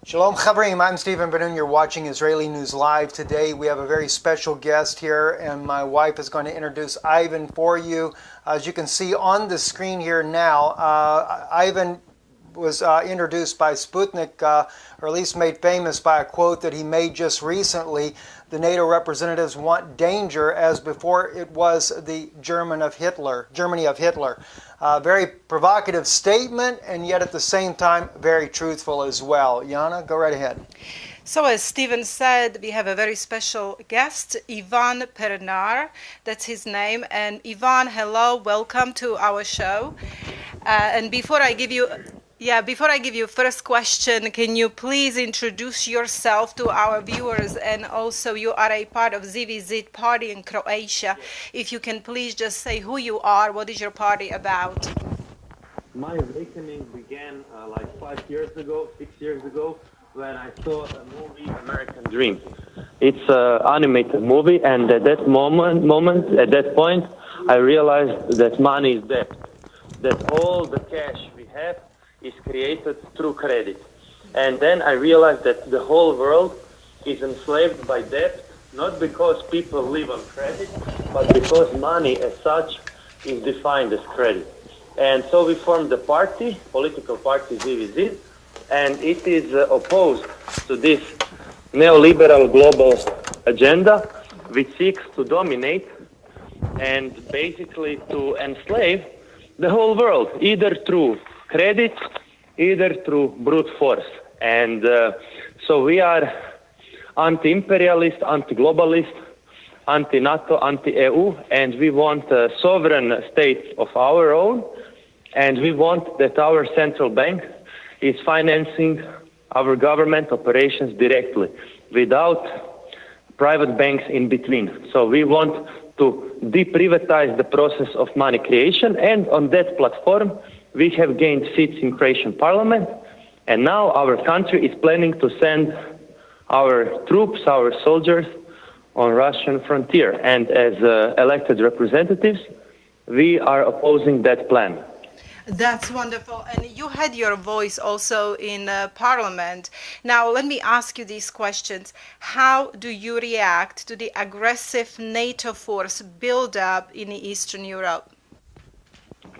Shalom Chavrim, I'm Stephen Ben-denoon. You're watching Israeli News Live. Today we have a very special guest here, and my wife is going to introduce Ivan for you. As you can see on the screen here now, Ivan was introduced by Sputnik, or at least made famous by a quote that he made just recently. The NATO representatives want danger, as before it was the Germany of Hitler. Very provocative statement, and yet at the same time very truthful as well. Yana, go right ahead. So as Stephen said, we have a very special guest, Ivan Pernar. That's his name. And Ivan, hello, welcome to our show. And before I give you first question, can you please introduce yourself to our viewers? And also, you are a part of Zivi party in Croatia. If you can please just say who you are, what is your party about? My awakening began like 6 years ago, when I saw a movie, American Dream. It's an animated movie, and at that at that point, I realized that money is debt. That all the cash we have is created through credit. And then I realized that the whole world is enslaved by debt, not because people live on credit, but because money as such is defined as credit. And so we formed a party, political party Zivi, and it is opposed to this neoliberal global agenda, which seeks to dominate and basically to enslave the whole world, either through credit, either through brute force. And so we are anti-imperialist, anti-globalist, anti-NATO, anti-EU, and we want sovereign states of our own, and we want that our central bank is financing our government operations directly, without private banks in between. So we want to deprivatize the process of money creation, and on that platform, we have gained seats in Croatian Parliament, and now our country is planning to send our troops, our soldiers, on Russian frontier. And as elected representatives, we are opposing that plan. That's wonderful. And you had your voice also in Parliament. Now, let me ask you these questions. How do you react to the aggressive NATO force build-up in Eastern Europe?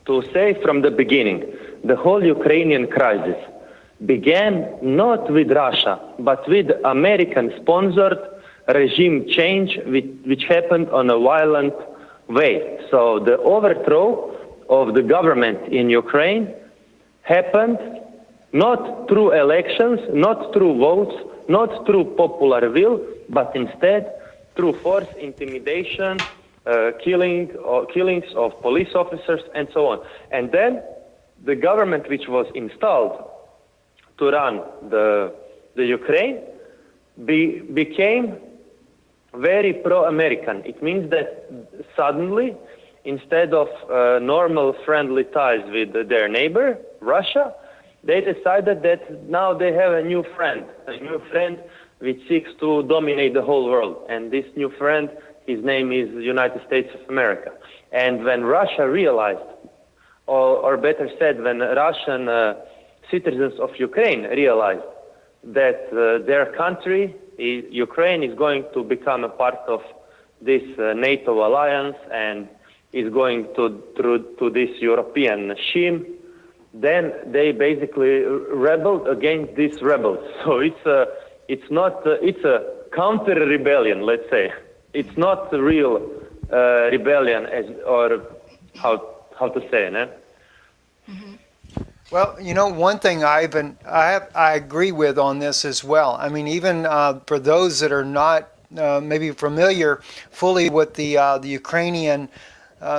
To say from the beginning, the whole Ukrainian crisis began not with Russia, but with American-sponsored regime change, which happened on a violent way. So the overthrow of the government in Ukraine happened not through elections, not through votes, not through popular will, but instead through force, intimidation, killings of police officers, and so on. And then the government which was installed to run the Ukraine became very pro-American. It means that suddenly, instead of normal friendly ties with their neighbor, Russia, they decided that now they have a new friend which seeks to dominate the whole world. And this new friend, his name is the United States of America. And when Russia realized, or better said, when Russian citizens of Ukraine realized that their country, Ukraine, is going to become a part of this NATO alliance and is going to this European scheme, then they basically rebelled against these rebels. So it's a counter rebellion, let's say. It's not a real rebellion, or how to say, no? Mm-hmm. Well, you know, one thing, Ivan, I agree with on this as well. I mean, even for those that are not maybe familiar fully with the Ukrainian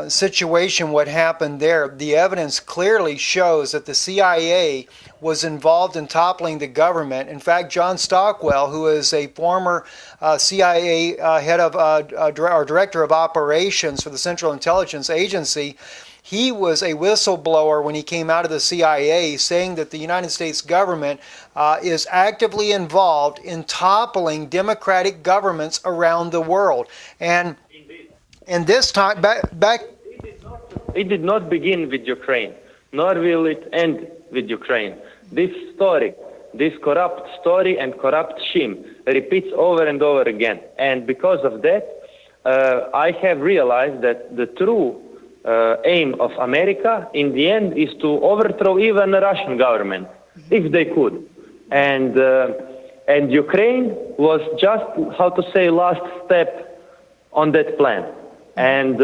situation, what happened there, the evidence clearly shows that the CIA was involved in toppling the government. In fact, John Stockwell, who is a former CIA head of or director of operations for the Central Intelligence Agency, he was a whistleblower when he came out of the CIA, saying that the United States government is actively involved in toppling democratic governments around the world. And this time, back it did not begin with Ukraine, nor will it end with Ukraine. This story this corrupt story and corrupt scheme repeats over and over again. And because of that, I have realized that the true aim of America in the end is to overthrow even the Russian government, if they could. And Ukraine was just, how to say, last step on that plan. And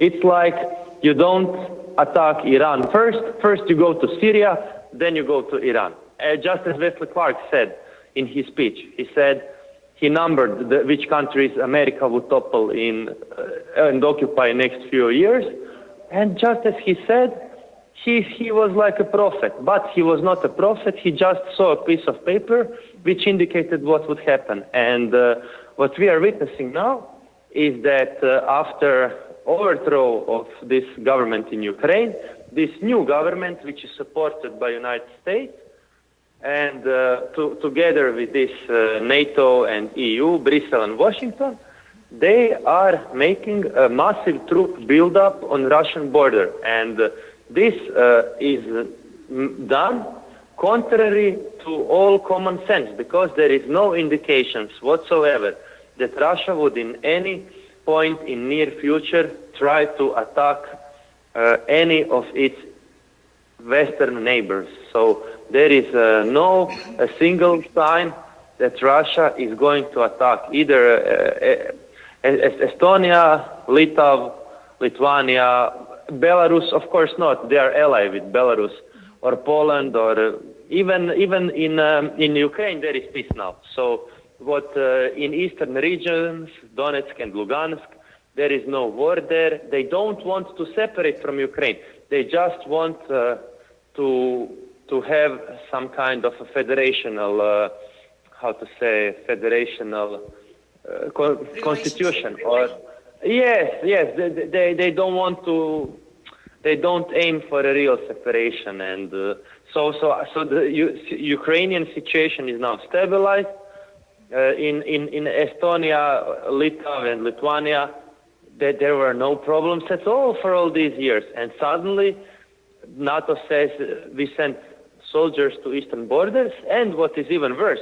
it's like you don't attack Iran first. First you go to Syria, then you go to Iran. Just as Wesley Clark said in his speech, he said he numbered which countries America would topple in and occupy next few years. And just as he said, he was like a prophet, but he was not a prophet. He just saw a piece of paper which indicated what would happen. And what we are witnessing now is that after overthrow of this government in Ukraine, this new government, which is supported by United States, and together with this NATO and EU, Brussels and Washington, they are making a massive troop buildup on Russian border. And this is done contrary to all common sense, because there is no indications whatsoever that Russia would in any point in near future try to attack any of its Western neighbors. So there is no a single sign that Russia is going to attack either Estonia, Lithuania, Belarus. Of course not. They are allied with Belarus, or Poland, or even in Ukraine there is peace now. So what in eastern regions, Donetsk and Lugansk, there is no war there. They don't want to separate from Ukraine. They just want to have some kind of a federational, constitution. Or yes, they don't want to. They don't aim for a real separation, and so the Ukrainian situation is now stabilized. In Estonia, Lithuania, and Lithuania, there were no problems at all for all these years, and suddenly NATO says we sent soldiers to eastern borders, and what is even worse,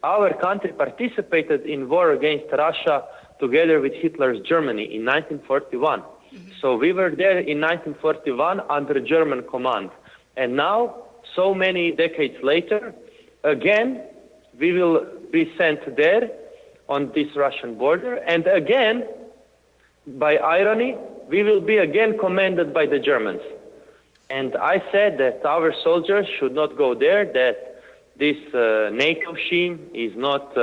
our country participated in war against Russia together with Hitler's Germany in 1941. So we were there in 1941 under German command. And now, so many decades later, again, we will be sent there on this Russian border. And again, by irony, we will be again commanded by the Germans. And I said that our soldiers should not go there, that this NATO scheme is not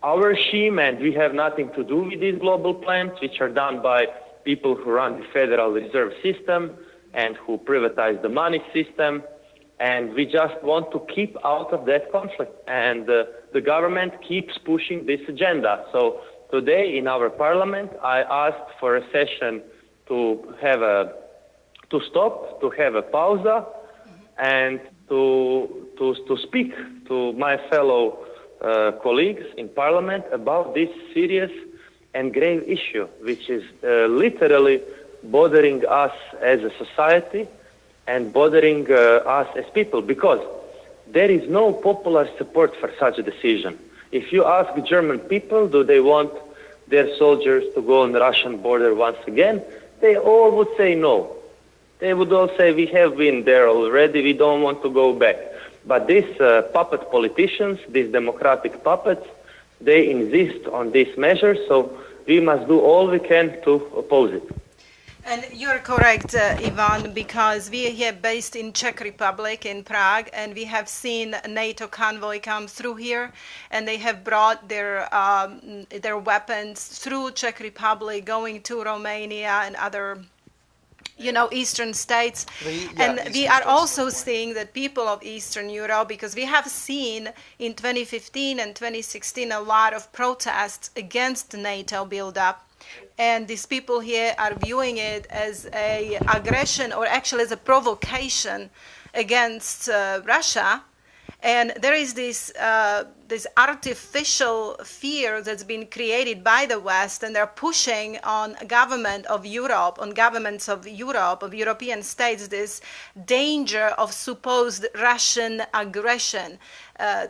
our scheme, and we have nothing to do with these global plans, which are done by people who run the Federal Reserve System and who privatize the money system. And we just want to keep out of that conflict. And the government keeps pushing this agenda. So today in our parliament, I asked for a session to have to stop, to have a pause, and to speak to my fellow colleagues in parliament about this serious and grave issue, which is literally bothering us as a society and bothering us as people, because there is no popular support for such a decision. If you ask German people, do they want their soldiers to go on the Russian border once again, they all would say no. They would all say, we have been there already, we don't want to go back. But these puppet politicians, these democratic puppets, they insist on these measures, so we must do all we can to oppose it. And you're correct, Ivan, because we are here based in Czech Republic, in Prague, and we have seen a NATO convoy come through here, and they have brought their weapons through Czech Republic, going to Romania and other Eastern states. We are also seeing that people of Eastern Europe, because we have seen in 2015 and 2016 a lot of protests against the NATO buildup. And these people here are viewing it as an aggression, or actually as a provocation against Russia. And there is this artificial fear that's been created by the West, and they're pushing on governments of European states, this danger of supposed Russian aggression.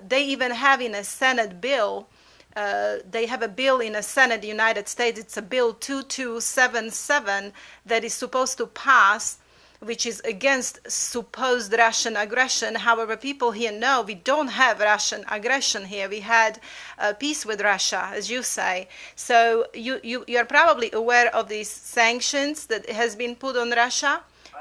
They even have in a Senate bill, they have a bill in the Senate, United States, it's a bill 2277 that is supposed to pass, which is against supposed Russian aggression. However, people here know we don't have Russian aggression here. We had peace with Russia, as you say. So you're probably aware of these sanctions that has been put on Russia? I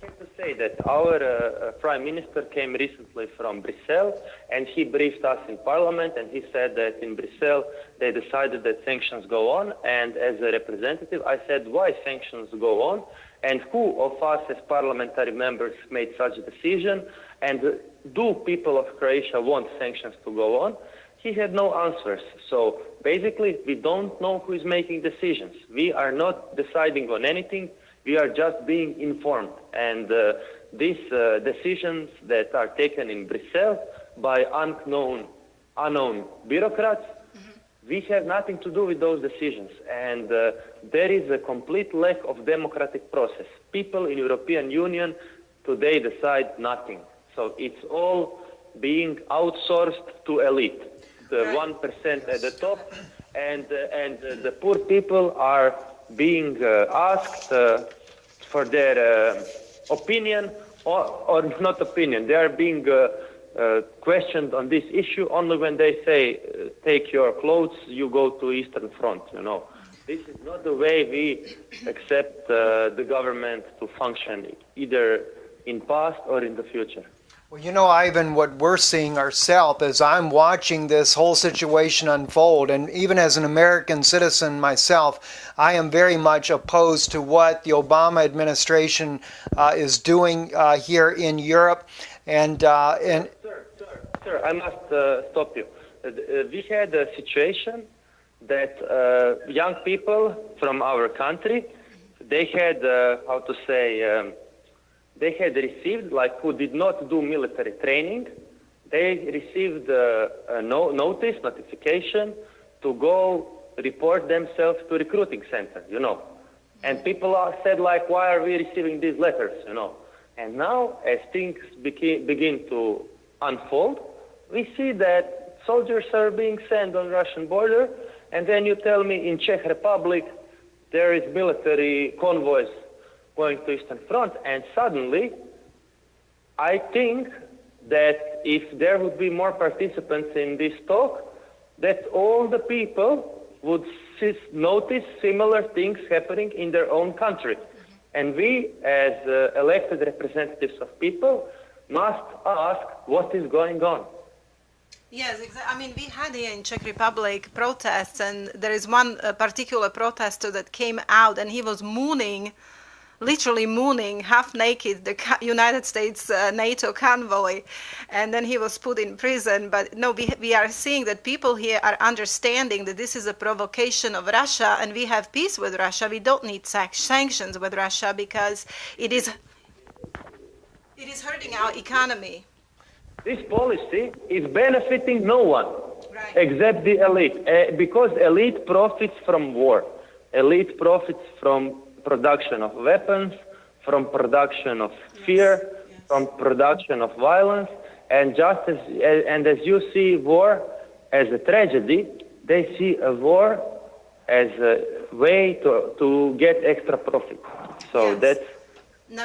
have to say that our Prime Minister came recently from Brussels, and he briefed us in Parliament, and he said that in Brussels they decided that sanctions go on, and as a representative I said, why sanctions go on? And who of us as parliamentary members made such a decision? And do people of Croatia want sanctions to go on? He had no answers. So basically, we don't know who is making decisions. We are not deciding on anything. We are just being informed. And these decisions that are taken in Brussels by unknown bureaucrats, we have nothing to do with those decisions, and there is a complete lack of democratic process. People in European Union today decide nothing. So it's all being outsourced to elite, the 1% at the top, and the poor people are being asked for their opinion, or not opinion. They are being questioned on this issue only when they say, take your clothes, you go to Eastern Front, you know. This is not the way we accept the government to function, either in past or in the future. Well, you know, Ivan, what we're seeing ourselves as I'm watching this whole situation unfold, and even as an American citizen myself, I am very much opposed to what the Obama administration is doing here in Europe. Sir, I must stop you. We had a situation that young people from our country, they had, they had received, like who did not do military training, they received a notification to go report themselves to recruiting center, you know. And people said, like, why are we receiving these letters, you know? And now, as things begin to unfold, we see that soldiers are being sent on Russian border, and then you tell me in Czech Republic there is military convoys going to Eastern Front, and suddenly I think that if there would be more participants in this talk, that all the people would notice similar things happening in their own country. And we, as elected representatives of people, must ask what is going on. Yes, exactly. I mean, we had here in Czech Republic protests, and there is one particular protester that came out, and he was mooning, literally mooning, half naked, the United States NATO convoy, and then he was put in prison. But no, we are seeing that people here are understanding that this is a provocation of Russia, and we have peace with Russia. We don't need sanctions with Russia because it is hurting our economy. This policy is benefiting no one, except the elite, because elite profits from war. Elite profits from production of weapons, from production of fear, from production of violence, and as you see war as a tragedy, they see a war as a way to get extra profit. So that's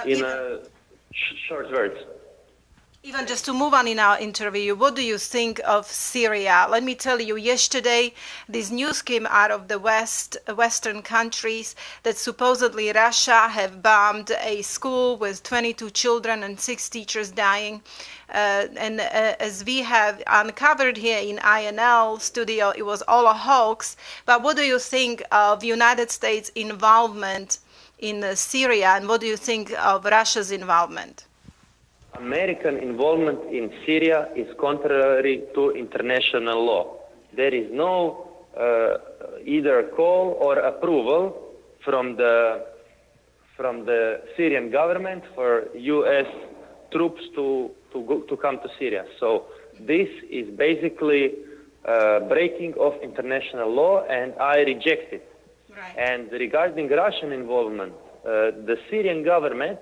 in short words. Even just to move on in our interview, what do you think of Syria? Let me tell you, yesterday this news came out of the Western countries that supposedly Russia have bombed a school with 22 children and 6 teachers dying. As we have uncovered here in INL studio, it was all a hoax. But what do you think of the United States' involvement in Syria, and what do you think of Russia's involvement? American involvement in Syria is contrary to international law. There is no either call or approval from the Syrian government for U.S. troops to to come to Syria. So this is basically breaking of international law, and I reject it. Right. And regarding Russian involvement, the Syrian government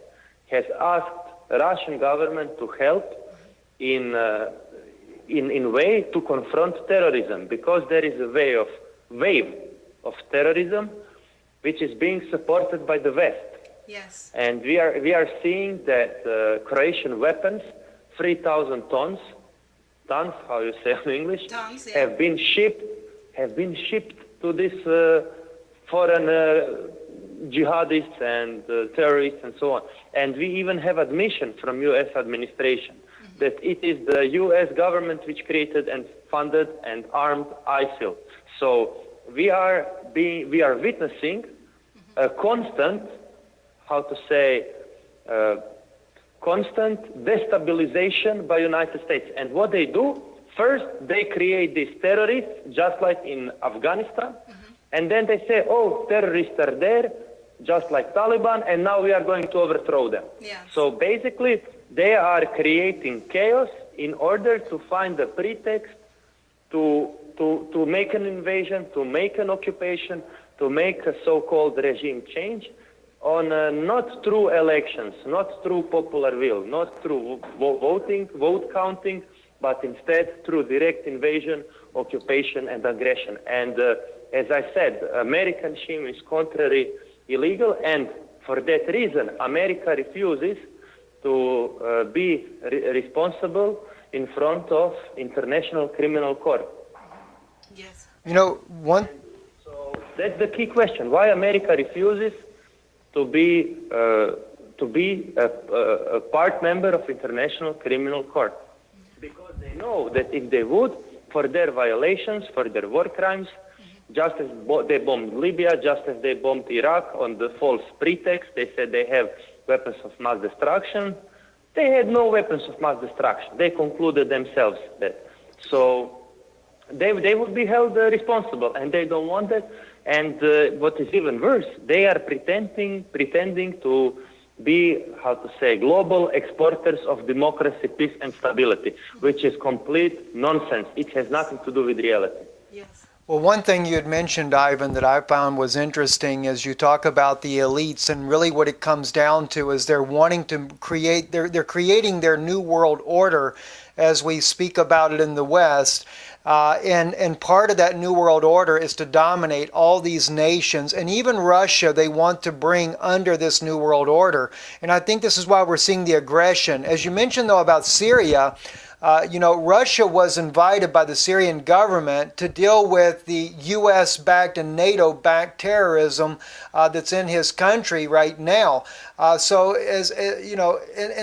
has asked Russian government to help in way to confront terrorism, because there is a wave of terrorism which is being supported by the West. Yes. And we are seeing that Croatian weapons, 3,000 tons, how you say in English, Tons, yeah. have been shipped to this foreign jihadists and terrorists and so on. And we even have admission from U.S. administration that it is the U.S. government which created and funded and armed ISIL. So we are witnessing a constant, constant destabilization by United States. And what they do, first they create these terrorists, just like in Afghanistan, and then they say, oh, terrorists are there, just like Taliban, and now we are going to overthrow them. Yes. So basically, they are creating chaos in order to find a pretext to make an invasion, to make an occupation, to make a so-called regime change on not through elections, not through popular will, not through vote counting, but instead through direct invasion, occupation, and aggression. And as I said, American regime is contrary illegal, and for that reason, America refuses to be responsible in front of International Criminal Court. Yes. You know, So that's the key question: why America refuses to be a part member of International Criminal Court? Because they know that if they would, for their violations, for their war crimes, just as they bombed Libya, just as they bombed Iraq on the false pretext, they said they have weapons of mass destruction. They had no weapons of mass destruction. They concluded themselves that. So they would be held responsible, and they don't want that. And what is even worse, they are pretending to be, global exporters of democracy, peace, and stability, which is complete nonsense. It has nothing to do with reality. Yes. Well, one thing you had mentioned, Ivan, that I found was interesting is you talk about the elites, and really what it comes down to is they're wanting to create, they're creating their new world order as we speak about it in the West. And part of that new world order is to dominate all these nations, and even Russia they want to bring under this new world order. And I think this is why we're seeing the aggression. As you mentioned, though, about Syria, Russia was invited by the Syrian government to deal with the U.S.-backed and NATO-backed terrorism that's in his country right now. And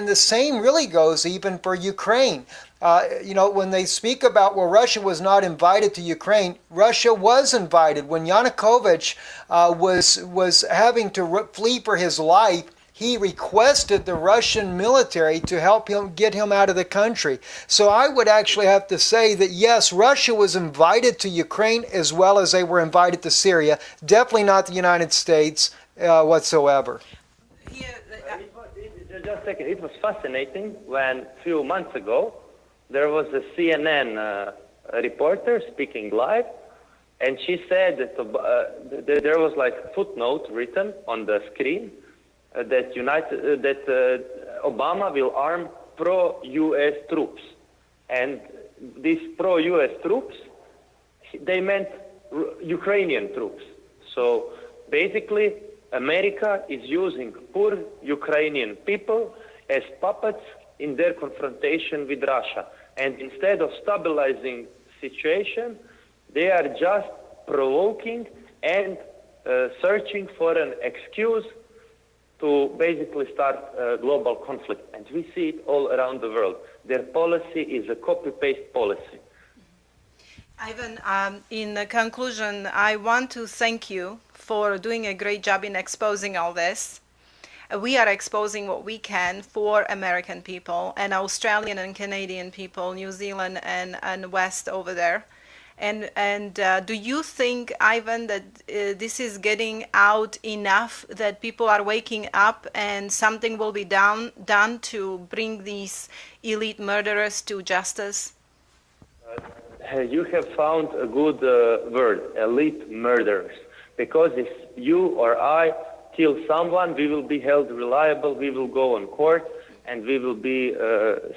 the same really goes even for Ukraine. When they speak about, well, Russia was not invited to Ukraine, Russia was invited. When Yanukovych was having to flee for his life, he requested the Russian military to help him get him out of the country. So I would actually have to say that, yes, Russia was invited to Ukraine as well as they were invited to Syria. Definitely not the United States whatsoever. Just a second. It was fascinating when a few months ago there was a CNN reporter speaking live, and she said that there was like a footnote written on the screen that Obama will arm pro-U.S. troops. And these pro-U.S. troops, they meant Ukrainian troops. So basically, America is using poor Ukrainian people as puppets in their confrontation with Russia. And instead of stabilizing situation, they are just provoking and searching for an excuse to basically start a global conflict. And we see it all around the world. Their policy is a copy-paste policy. Ivan, in conclusion, I want to thank you for doing a great job in exposing all this. We are exposing what we can for American people and Australian and Canadian people, New Zealand and West over there. And do you think, Ivan, that this is getting out enough, that people are waking up and something will be done to bring these elite murderers to justice? You have found a good word, elite murderers. Because if you or I kill someone, we will be held reliable, we will go on court, and we will be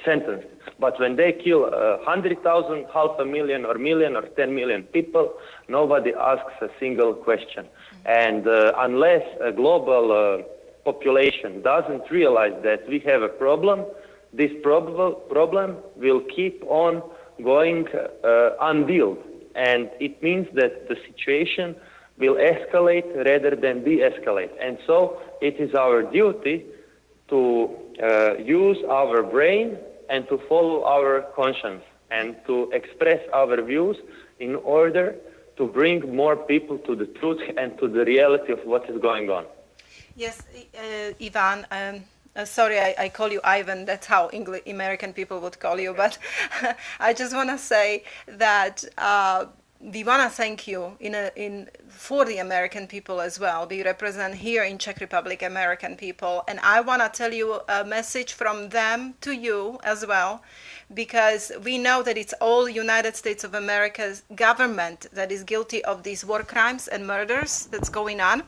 sentenced. But when they kill 100,000, 500,000, or million, or 10 million people, nobody asks a single question. And unless a global population doesn't realize that we have a problem, this problem will keep on going undealt. And it means that the situation will escalate rather than de-escalate. And so it is our duty to use our brain and to follow our conscience and to express our views in order to bring more people to the truth and to the reality of what is going on. Yes, Ivan, sorry, I call you Ivan. That's how American people would call you. But I just want to say that we want to thank you for the American people as well. We represent here in Czech Republic American people, and I want to tell you a message from them to you as well, because we know that it's all United States of America's government that is guilty of these war crimes and murders that's going on,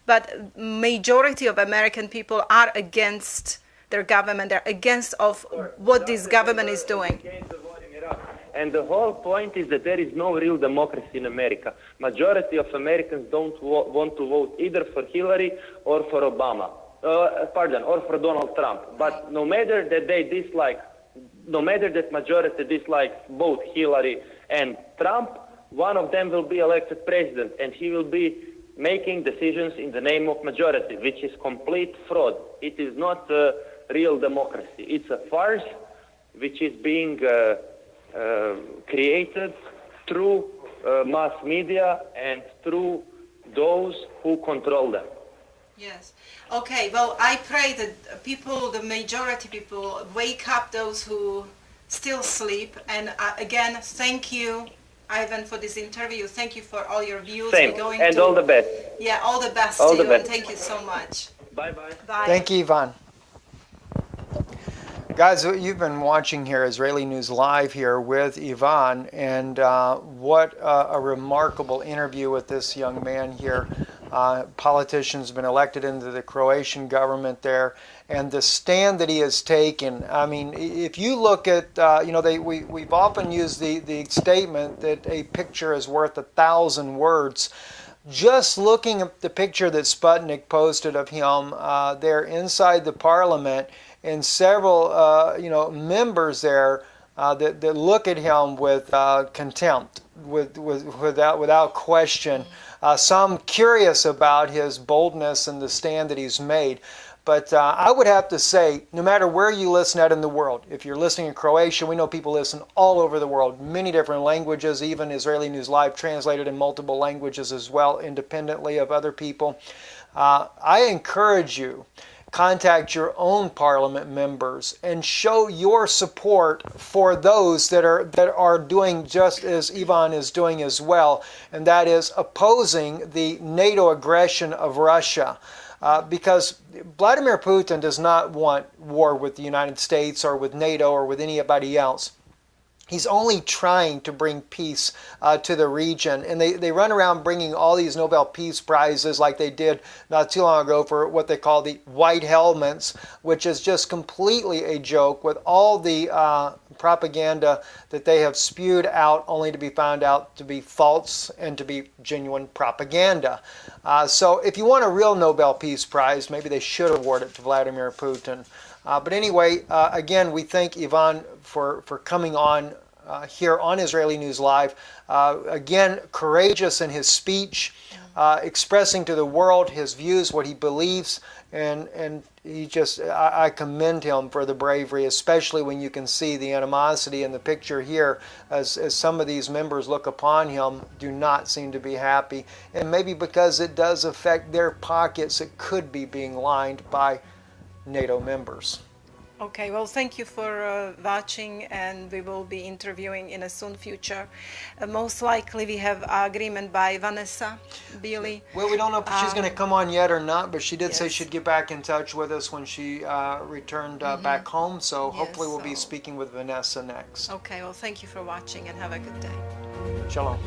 but majority of American people are against their government. They're against of what this government is doing. And the whole point is that there is no real democracy in America. Majority of Americans don't want to vote either for Hillary or for Obama, or for Donald Trump. But no matter that they dislike, no matter that majority dislikes both Hillary and Trump, one of them will be elected president, and he will be making decisions in the name of majority, which is complete fraud. It is not a real democracy. It's a farce which is being created through mass media and through those who control them. Yes. Okay, well, I pray that people, the majority people, wake up those who still sleep. And again, thank you, Ivan, for this interview. Thank you for all your views. Same, and all the best. Yeah, all the best all to the you, best. and thank you so much. Bye-bye. Bye. Thank you, Ivan. Guys, you've been watching here Israeli News Live here with Ivan, and what a remarkable interview with this young man here. Politician's been elected into the Croatian government there, and the stand that he has taken. I mean, if you look at, we've often used the statement that a picture is worth 1,000 words. Just looking at the picture that Sputnik posted of him there inside the parliament, and several, members there that look at him with contempt, without question. Some curious about his boldness and the stand that he's made. But I would have to say, no matter where you listen at in the world, if you're listening in Croatia, we know people listen all over the world, many different languages, even Israeli News Live translated in multiple languages as well, independently of other people. I encourage you, contact your own parliament members and show your support for those that are doing just as Ivan is doing as well, and that is opposing the NATO aggression of Russia. Because Vladimir Putin does not want war with the United States or with NATO or with anybody else. He's only trying to bring peace to the region. And they run around bringing all these Nobel Peace Prizes like they did not too long ago for what they call the white helmets, which is just completely a joke with all the propaganda that they have spewed out only to be found out to be false and to be genuine propaganda. So if you want a real Nobel Peace Prize, maybe they should award it to Vladimir Putin. But anyway, again, we thank Ivan for coming on here on Israeli News Live. Again, courageous in his speech, expressing to the world his views, what he believes, and he just, I commend him for the bravery, especially when you can see the animosity in the picture here, as some of these members look upon him, do not seem to be happy. And maybe because it does affect their pockets, it could be being lined by NATO members. Okay, well, thank you for watching, and we will be interviewing in a soon future. Most likely we have agreement by Vanessa Billy. Well, we don't know if she's going to come on yet or not, but she did say Yes. she'd get back in touch with us when she returned back home. So Yes, hopefully we'll be so- speaking with Vanessa next. Okay, well, thank you for watching and have a good day. Shalom.